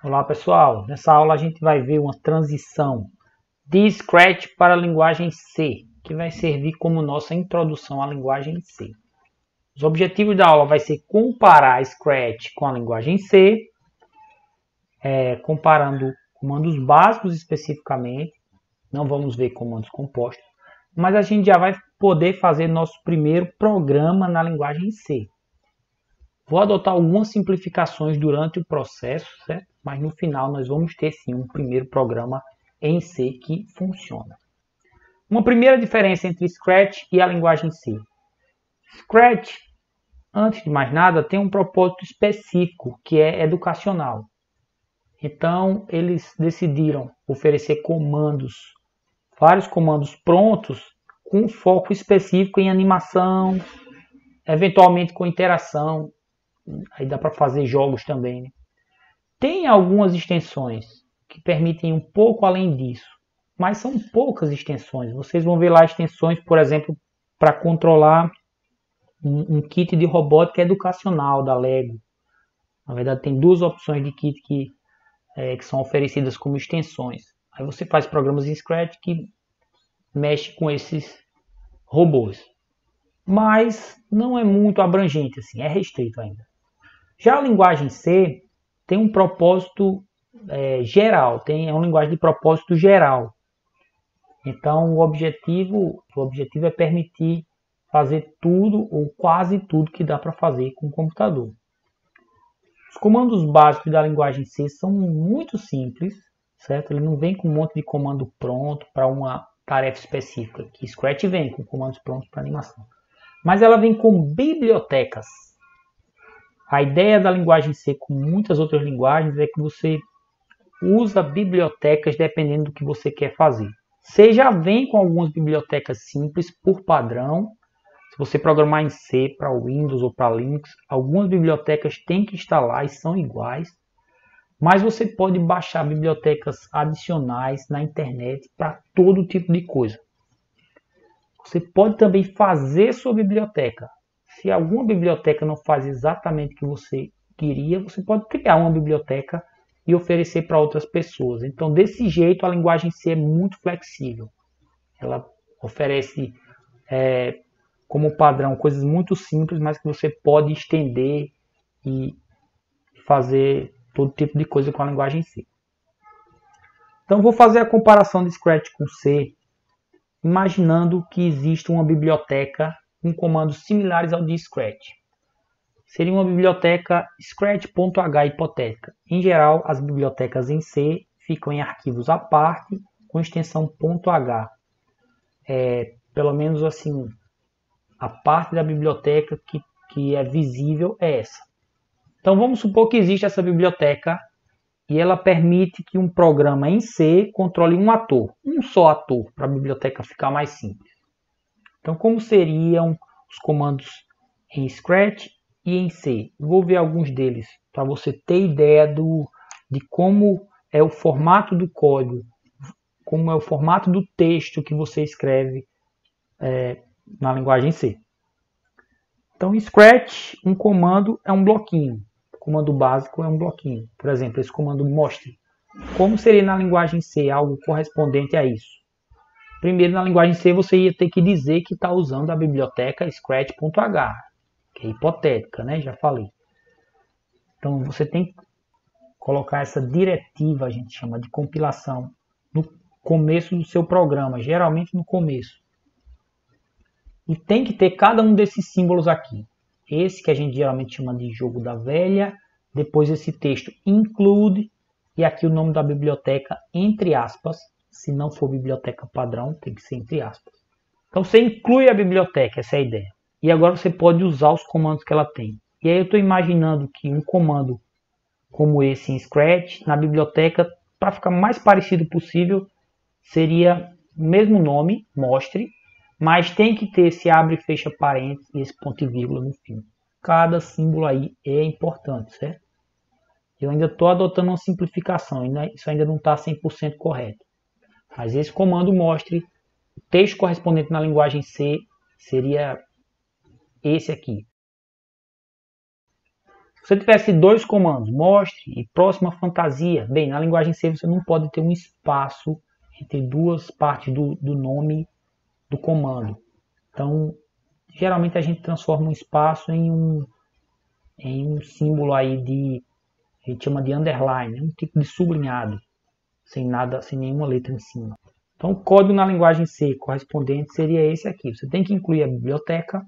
Olá pessoal, nessa aula a gente vai ver uma transição de Scratch para a linguagem C, que vai servir como nossa introdução à linguagem C. Os objetivos da aula vai ser comparar Scratch com a linguagem C, comparando comandos básicos especificamente, não vamos ver comandos compostos, mas a gente já vai poder fazer nosso primeiro programa na linguagem C. Vou adotar algumas simplificações durante o processo, certo? Mas no final nós vamos ter sim um primeiro programa em C que funciona. Uma primeira diferença entre Scratch e a linguagem C. Scratch, antes de mais nada, tem um propósito específico, que é educacional. Então, eles decidiram oferecer vários comandos prontos, com foco específico em animação, eventualmente com interação. Aí dá para fazer jogos também, né? Tem algumas extensões que permitem um pouco além disso, mas são poucas extensões. Vocês vão ver lá extensões, por exemplo, para controlar um kit de robótica educacional da Lego. Na verdade, tem duas opções de kit que são oferecidas como extensões. Aí você faz programas em Scratch que mexe com esses robôs. Mas não é muito abrangente, assim, é restrito ainda. Já a linguagem C tem um propósito geral, é uma linguagem de propósito geral. Então o objetivo é permitir fazer tudo ou quase tudo que dá para fazer com o computador. Os comandos básicos da linguagem C são muito simples, certo? Ele não vem com um monte de comando pronto para uma tarefa específica, que Scratch vem com comandos prontos para animação. Mas ela vem com bibliotecas. A ideia da linguagem C, como muitas outras linguagens, é que você usa bibliotecas dependendo do que você quer fazer. C já vem com algumas bibliotecas simples por padrão. Se você programar em C para Windows ou para Linux, algumas bibliotecas têm que instalar e são iguais. Mas você pode baixar bibliotecas adicionais na internet para todo tipo de coisa. Você pode também fazer sua biblioteca. Se alguma biblioteca não faz exatamente o que você queria, você pode criar uma biblioteca e oferecer para outras pessoas. Então, desse jeito, a linguagem C é muito flexível. Ela oferece como padrão coisas muito simples, mas que você pode estender e fazer todo tipo de coisa com a linguagem C. Então, vou fazer a comparação de Scratch com C, imaginando que existe uma biblioteca com comandos similares ao de Scratch. Seria uma biblioteca scratch.h hipotética. Em geral, as bibliotecas em C ficam em arquivos à parte com extensão .h. Pelo menos assim, a parte da biblioteca que é visível é essa. Então vamos supor que existe essa biblioteca e ela permite que um programa em C controle um só ator, para a biblioteca ficar mais simples. Então, como seriam os comandos em Scratch e em C? Vou ver alguns deles para você ter ideia de como é o formato do código, como é o formato do texto que você escreve na linguagem C. Então, em Scratch, um comando é um bloquinho. O comando básico é um bloquinho. Por exemplo, esse comando mostre. Como seria na linguagem C algo correspondente a isso? Primeiro, na linguagem C, você ia ter que dizer que está usando a biblioteca scratch.h, que é hipotética, né? Já falei. Então, você tem que colocar essa diretiva, a gente chama de compilação, no começo do seu programa, geralmente no começo. E tem que ter cada um desses símbolos aqui. Esse que a gente geralmente chama de jogo da velha, depois esse texto include, e aqui o nome da biblioteca, entre aspas. Se não for biblioteca padrão, tem que ser entre aspas. Então você inclui a biblioteca, essa é a ideia. E agora você pode usar os comandos que ela tem. E aí eu estou imaginando que um comando como esse em Scratch, na biblioteca, para ficar mais parecido possível, seria o mesmo nome, mostre, mas tem que ter esse abre e fecha parênteses e esse ponto e vírgula no fim. Cada símbolo aí é importante, certo? Eu ainda estou adotando uma simplificação, isso ainda não está 100% correto. Mas esse comando mostre, o texto correspondente na linguagem C seria esse aqui. Se você tivesse dois comandos, mostre e próxima fantasia, bem, na linguagem C você não pode ter um espaço entre duas partes do nome do comando. Então, geralmente a gente transforma um espaço em um símbolo aí a gente chama de underline, um tipo de sublinhado, sem nenhuma letra em cima. Então, o código na linguagem C correspondente seria esse aqui. Você tem que incluir a biblioteca,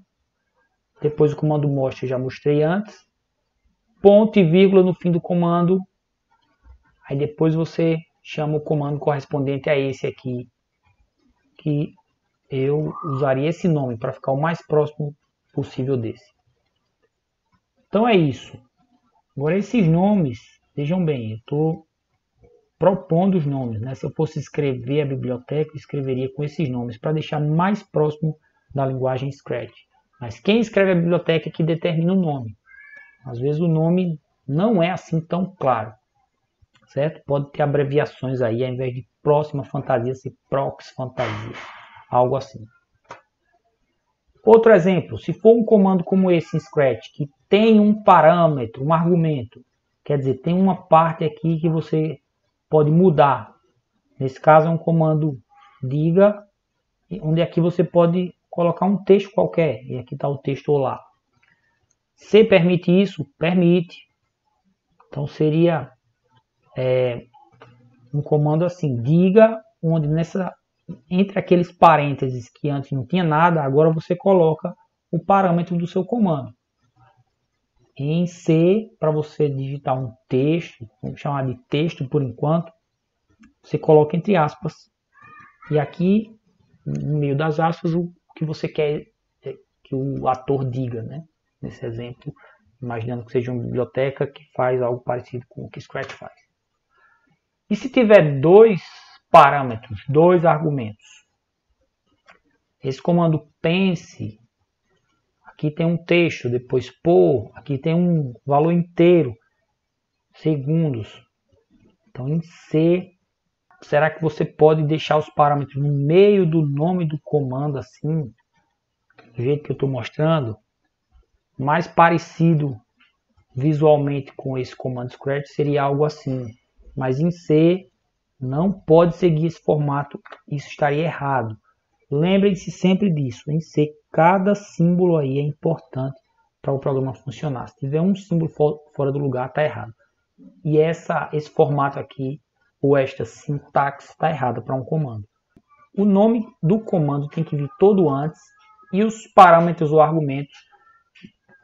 depois o comando mostre, eu já mostrei antes, ponto e vírgula no fim do comando, aí depois você chama o comando correspondente a esse aqui, que eu usaria esse nome para ficar o mais próximo possível desse. Então é isso. Agora esses nomes, vejam bem, eu estou propondo os nomes, né? Se eu fosse escrever a biblioteca, eu escreveria com esses nomes para deixar mais próximo da linguagem Scratch. Mas quem escreve a biblioteca é que determina o nome. Às vezes o nome não é assim tão claro, certo? Pode ter abreviações aí, ao invés de próxima fantasia, ser prox fantasia, algo assim. Outro exemplo, se for um comando como esse em Scratch, que tem um parâmetro, um argumento, quer dizer, tem uma parte aqui que você pode mudar. Nesse caso é um comando diga, onde aqui você pode colocar um texto qualquer, e aqui está o texto olá. C permite isso? Permite. Então seria um comando assim, diga, onde entre aqueles parênteses que antes não tinha nada, agora você coloca o parâmetro do seu comando. Em C, para você digitar um texto, vamos chamar de texto por enquanto, você coloca entre aspas. E aqui, no meio das aspas, o que você quer que o ator diga, né? Nesse exemplo, imaginando que seja uma biblioteca que faz algo parecido com o que Scratch faz. E se tiver dois parâmetros, dois argumentos, esse comando pense, aqui tem um texto, depois por, aqui tem um valor inteiro, segundos. Então em C, será que você pode deixar os parâmetros no meio do nome do comando assim, do jeito que eu estou mostrando? Mais parecido visualmente com esse comando Scratch seria algo assim, mas em C não pode seguir esse formato, isso estaria errado. Lembrem-se sempre disso, em C cada símbolo aí é importante para o programa funcionar. Se tiver um símbolo fora do lugar, está errado. E esse formato aqui, ou esta sintaxe, está errada para um comando. O nome do comando tem que vir todo antes e os parâmetros ou argumentos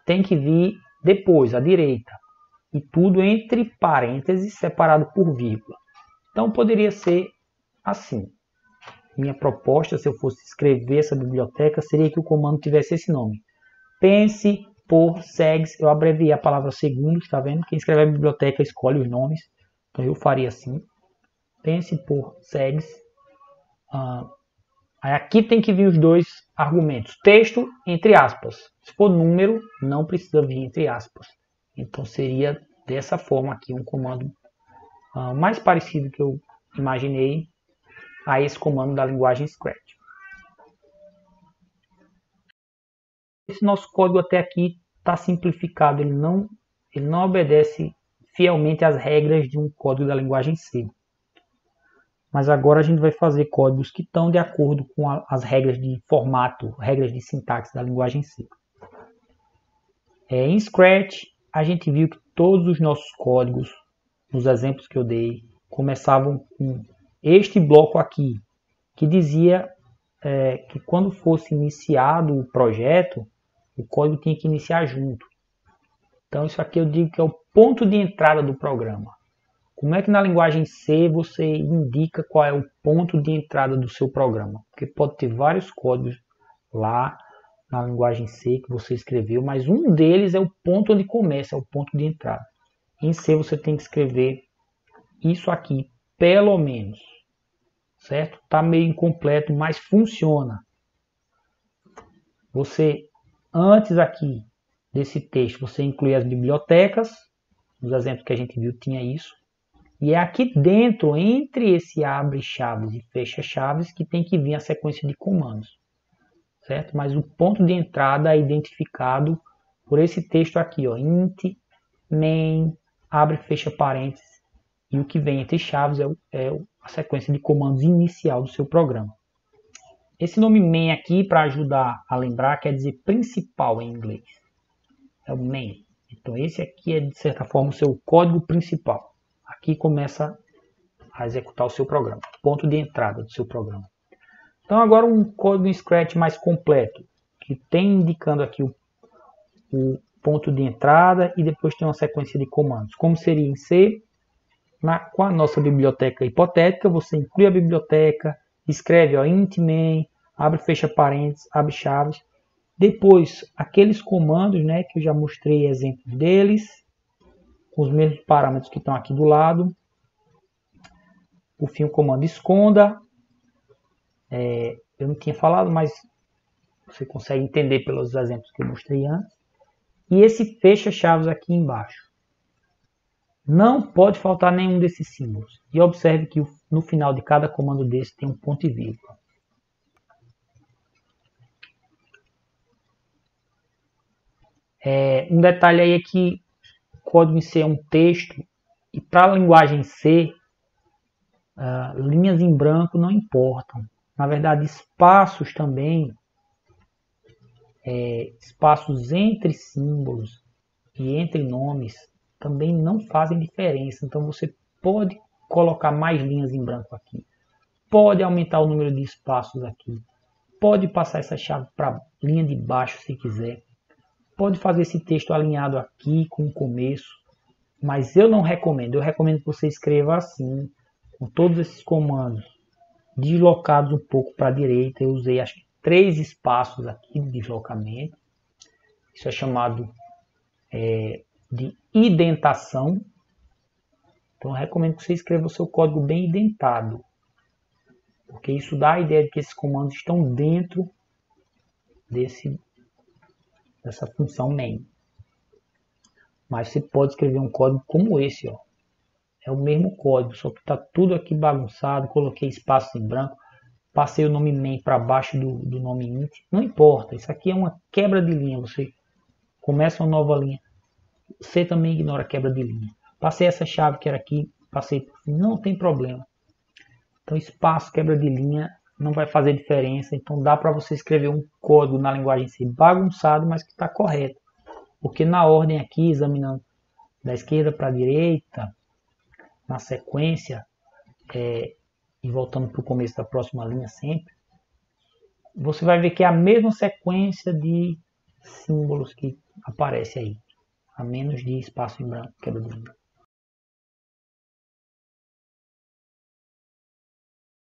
tem que vir depois, à direita. E tudo entre parênteses, separado por vírgula. Então poderia ser assim. Minha proposta, se eu fosse escrever essa biblioteca, seria que o comando tivesse esse nome. Pense por segs, eu abreviei a palavra segundos, tá vendo? Quem escreve a biblioteca escolhe os nomes. Então eu faria assim. Pense por segs. Aí aqui tem que vir os dois argumentos. Texto, entre aspas. Se for número, não precisa vir entre aspas. Então seria dessa forma aqui um comando mais parecido que eu imaginei a esse comando da linguagem Scratch. Esse nosso código até aqui está simplificado, ele não obedece fielmente às regras de um código da linguagem C. Mas agora a gente vai fazer códigos que estão de acordo com as regras de formato, regras de sintaxe da linguagem C. Em Scratch, a gente viu que todos os nossos códigos, nos exemplos que eu dei, começavam com este bloco aqui, que dizia que quando fosse iniciado o projeto, o código tinha que iniciar junto. Então isso aqui eu digo que é o ponto de entrada do programa. Como é que na linguagem C você indica qual é o ponto de entrada do seu programa? Porque pode ter vários códigos lá na linguagem C que você escreveu, mas um deles é o ponto onde começa, é o ponto de entrada. Em C você tem que escrever isso aqui, pelo menos. Certo? Está meio incompleto, mas funciona. Você, antes aqui desse texto, você inclui as bibliotecas. Nos exemplos que a gente viu tinha isso. E é aqui dentro, entre esse abre chaves e fecha chaves, que tem que vir a sequência de comandos. Certo? Mas o ponto de entrada é identificado por esse texto aqui, ó, int main, abre e fecha parênteses, e o que vem entre chaves é a sequência de comandos inicial do seu programa. Esse nome main aqui, para ajudar a lembrar, quer dizer principal em inglês. É o main. Então esse aqui é, de certa forma, o seu código principal. Aqui começa a executar o seu programa, ponto de entrada do seu programa. Então agora um código em Scratch mais completo, que tem indicando aqui o ponto de entrada e depois tem uma sequência de comandos. Como seria em C, com a nossa biblioteca hipotética, você inclui a biblioteca, escreve int main, abre e fecha parênteses, abre chaves. Depois, aqueles comandos, né, que eu já mostrei exemplos deles, com os mesmos parâmetros que estão aqui do lado. Por fim, o comando esconda. Eu não tinha falado, mas você consegue entender pelos exemplos que eu mostrei antes. E esse fecha chaves aqui embaixo. Não pode faltar nenhum desses símbolos. E observe que no final de cada comando desse tem um ponto e vírgula. Um detalhe aí é que o código em C é um texto. E para a linguagem C, linhas em branco não importam. Na verdade, espaços também, espaços entre símbolos e entre nomes, também não fazem diferença. Então você pode colocar mais linhas em branco aqui. Pode aumentar o número de espaços aqui. Pode passar essa chave para a linha de baixo se quiser. Pode fazer esse texto alinhado aqui com o começo. Mas eu não recomendo. Eu recomendo que você escreva assim, com todos esses comandos deslocados um pouco para a direita. Eu usei acho que 3 espaços aqui de deslocamento. Isso é chamado de indentação. Então eu recomendo que você escreva o seu código bem indentado, porque isso dá a ideia de que esses comandos estão dentro dessa função main. Mas você pode escrever um código como esse, ó. É o mesmo código, só que está tudo aqui bagunçado. Coloquei espaços em branco, passei o nome main para baixo do nome int. Não importa, isso aqui é uma quebra de linha. Você começa uma nova linha. Você também ignora a quebra de linha. Passei essa chave que era aqui, passei por fim, não tem problema. Então espaço, quebra de linha não vai fazer diferença. Então dá para você escrever um código na linguagem C bagunçado, mas que está correto. Porque na ordem aqui, examinando da esquerda para a direita, na sequência, e voltando para o começo da próxima linha sempre, você vai ver que é a mesma sequência de símbolos que aparece aí. A menos de espaço em branco, quebra de linha.